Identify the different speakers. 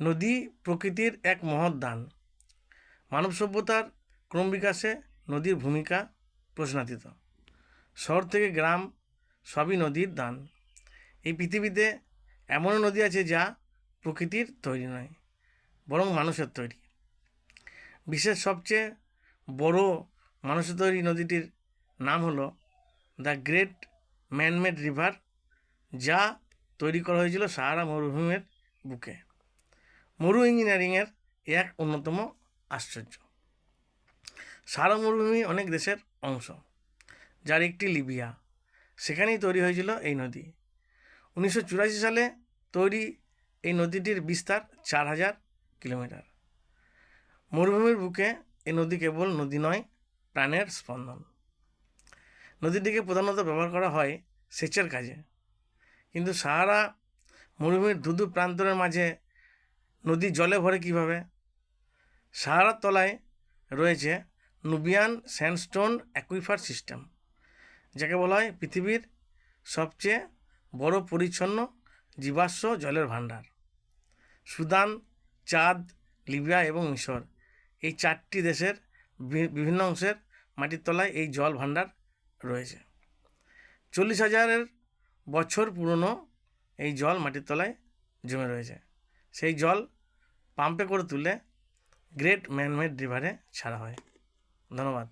Speaker 1: নদী প্রকৃতির এক মহৎ দান। মানব সভ্যতার ক্রম বিকাশে নদীর ভূমিকা প্রশ্নাতীত। শহর থেকে গ্রাম সবই নদীর দান। এই পৃথিবীতে এমনও নদী আছে যা প্রকৃতির তৈরি নয়, বরং মানুষের তৈরি। বিশ্বের সবচেয়ে বড় মানুষের তৈরি নদীটির নাম হলো দ্য গ্রেট ম্যানমেড রিভার, যা তৈরি করা হয়েছিল সাহারা মরুভূমির বুকে। মরু ইঞ্জিনিয়ারিংয়ের এক অন্যতম আশ্চর্য। সাহারা মরুভূমি অনেক দেশের অংশ, যার একটি লিবিয়া। সেখানেই তৈরি হয়েছিল এই নদী। 1984 সালে তৈরি এই নদীটির বিস্তার 4000 কিলোমিটার। মরুভূমির বুকে এই নদী কেবল নদী নয়, প্রাণের স্পন্দন। নদীটিকে প্রধানত ব্যবহার করা হয় সেচের কাজে, কিন্তু সাহারা মরুভূমির ধুধু প্রান্তরের মাঝে নদী জলে ভরে কীভাবে? সাহারার তলায় রয়েছে নুবিয়ান স্যান্ডস্টোন অ্যাকুইফার সিস্টেম, যাকে বলা হয় পৃথিবীর সবচেয়ে বড় পরিচ্ছন্ন জীবাশ্ম জলের ভাণ্ডার। সুদান, চাঁদ, লিবিয়া এবং মিশর, এই 4টি দেশের বিভিন্ন অংশের মাটির তলায় এই জল ভাণ্ডার রয়েছে। 40,000 বছর পুরনো এই জল মাটির তলায় জমে রয়েছে। সেই জল পাম্পে করে তুলে গ্রেট ম্যানমেড রিভারে ছাড়া হয়। ধন্যবাদ।